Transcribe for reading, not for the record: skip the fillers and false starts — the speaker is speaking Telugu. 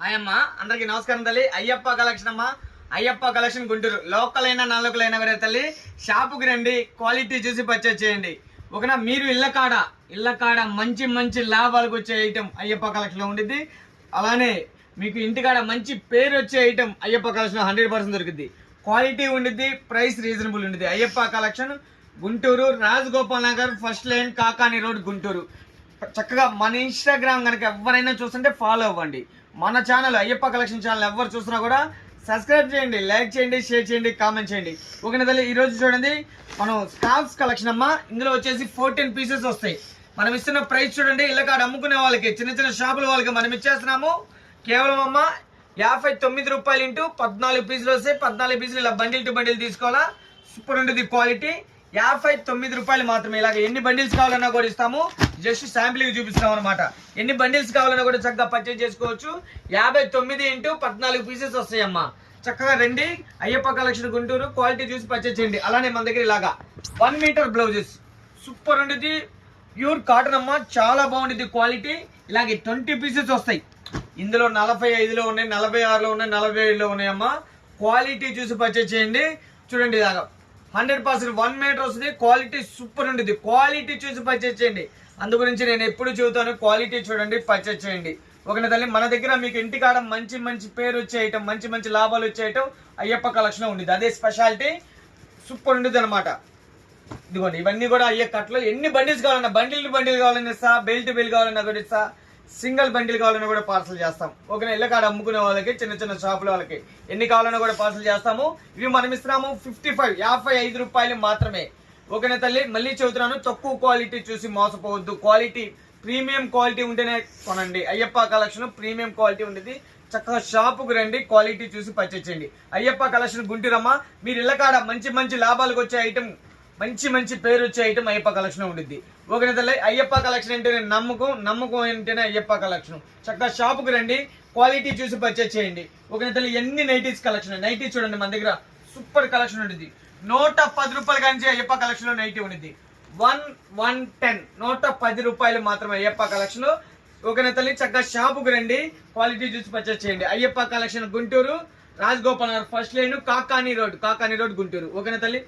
అయ్యమ్మ అందరికి నమస్కారం తల్లి. అయ్యప్ప కలెక్షన్ అమ్మ. అయ్యప్ప కలెక్షన్ గుంటూరు. లోకల్ అయినా నాన్ లోకల్ అయినా వేరే తల్లి, షాపుకి రండి, క్వాలిటీ చూసి పర్చేజ్ చేయండి. ఒకనా మీరు ఇళ్ళ కాడ మంచి మంచి లాభాలకు వచ్చే ఐటమ్ అయ్యప్ప కలెక్షన్ లో ఉండిద్ది. అలానే మీకు ఇంటికాడ మంచి పేరు వచ్చే ఐటమ్ అయ్యప్ప కలెక్షన్ 100% దొరుకుద్ది. క్వాలిటీ ఉండిద్ది, ప్రైస్ రీజనబుల్ ఉండిద్ది. Ayyappa collection Guntur, Rajagopal Nagar, first line, Kakani road, Guntur. చక్కగా మన ఇన్స్టాగ్రామ్ కనుక ఎవరైనా చూస్తుంటే ఫాలో అవ్వండి. మన ఛానల్ అయ్యప్ప కలెక్షన్ ఛానల్ ఎవరు చూసినా కూడా సబ్స్క్రైబ్ చేయండి, లైక్ చేయండి, షేర్ చేయండి, కామెంట్ చేయండి. ఓకేనా తల్లి, ఈరోజు చూడండి మనం స్కార్ఫ్స్ కలెక్షన్ అమ్మా. ఇందులో వచ్చేసి 14 పీసెస్ వస్తాయి. మనం ఇస్తున్న ప్రైస్ చూడండి, ఇళ్ళకాడ అమ్ముకునే వాళ్ళకి, చిన్న చిన్న షాపుల వాళ్ళకి మనం ఇచ్చేస్తున్నాము కేవలం అమ్మ 59 రూపాయలు ఇంటూ 14 పీసులు వస్తాయి. 14 పీసులు ఇలా బండిల్ టు బండిల్ తీసుకోవాలా. సూపర్ ఉంటుంది క్వాలిటీ. 59 రూపాయలు మాత్రమే. ఇలాగ ఎన్ని బండిల్స్ కావాలన్నా కూడా ఇస్తాము. జస్ట్ శాంపిల్కి చూపిస్తాం అనమాట. ఎన్ని బండిల్స్ కావాలన్నా కూడా చక్కగా పర్చేజ్ చేసుకోవచ్చు. 59 ఇంటూ 14 పీసెస్ వస్తాయమ్మా. చక్కగా రండి, అయ్యప్ప కలెక్షన్ గుంటూరు. క్వాలిటీ చూసి పర్చేజ్ చేయండి. అలానే మన దగ్గర ఇలాగా 1 మీటర్ బ్లౌజెస్ సూపర్ ఉంటుంది. ప్యూర్ కాటన్ అమ్మ, చాలా బాగుంటుంది క్వాలిటీ. ఇలాగే 20 పీసెస్ వస్తాయి. ఇందులో 45లో ఉన్నాయి, 46లో ఉన్నాయి, 47లో ఉన్నాయమ్మా. క్వాలిటీ చూసి పర్చేజ్ చేయండి. చూడండి ఇలాగా 100% 1 మీటర్ వస్తుంది. క్వాలిటీ సూపర్ ఉంటుంది. క్వాలిటీ చూసి పర్చేజ్ చేయండి. అందు గురించి నేను ఎప్పుడు చెబుతాను, క్వాలిటీ చూడండి, పర్చేజ్ చేయండి. ఒకనే తల్లి, మన దగ్గర మీకు ఇంటికాడ మంచి మంచి పేరు వచ్చే ఐటమ్, మంచి మంచి లాభాలు వచ్చే ఐటమ్ అయ్యప్ప కలెక్షన్ ఉండేది. అదే స్పెషాలిటీ. సూపర్ ఉండేది అనమాట. ఇదిగోండి, ఇవన్నీ కూడా అయ్యే కట్లో ఎన్ని బండిల్స్ కావాలన్నా, బండిల్ కావాలన్నా ఇస్తా, బెల్ట్ బిల్ కావాలన్నా కూడా ఇస్తా, సింగిల్ బండిల్ కావాలన్నా కూడా పార్సల్ చేస్తాం. ఓకేనా, ఇళ్ళకాడ అమ్ముకునే వాళ్ళకి, చిన్న చిన్న షాపుల వాళ్ళకి ఎన్ని కావాలన్నా కూడా పార్సల్ చేస్తాము. ఇవి మనం ఇస్తున్నాము 55 రూపాయలు మాత్రమే. ఓకేనా తల్లి, మళ్ళీ చెబుతున్నాను, తక్కువ క్వాలిటీ చూసి మోసపోవద్దు. క్వాలిటీ ప్రీమియం క్వాలిటీ ఉంటేనే కొనండి. అయ్యప్ప కలెక్షన్ ప్రీమియం క్వాలిటీ ఉండేది. చక్కగా షాపుకు రండి, క్వాలిటీ చూసి పర్చేజ్ చేయండి. అయ్యప్ప కలెక్షన్ గుంటూరమ్మ. మీరు ఇళ్ళకాడ మంచి మంచి లాభాలకు వచ్చే ఐటమ్, మంచి మంచి పేరు వచ్చే ఐటమ్ అయ్యప్ప కలెక్షన్ ఉండిద్ది. ఓకేనా తల్లి, అయ్యప్ప కలెక్షన్ అంటేనే నమ్మకం అంటేనే అయ్యప్ప కలెక్షన్. చక్కగా షాపుకు రండి, క్వాలిటీ చూసి పర్చేజ్ చేయండి. ఓకేనా తల్లి, ఎన్ని నైటీస్ కలెక్షన్. నైటీస్ చూడండి, మన దగ్గర సూపర్ కలెక్షన్ ఉంటుంది. 110 రూపాయల కానీ అయ్యప్ప కలెక్షన్ లో నైటీ ఉండిద్ది. 110 110 రూపాయలు మాత్రమే అయ్యప్ప కలెక్షన్. ఓకేనా తల్లి, చక్కగా షాపుకు రండి, క్వాలిటీ చూసి పర్చేజ్ చేయండి. Ayyappa collection Guntur, Rajagopal Nagar, first line, Kakani road, Guntur. ఓకేనా తల్లి.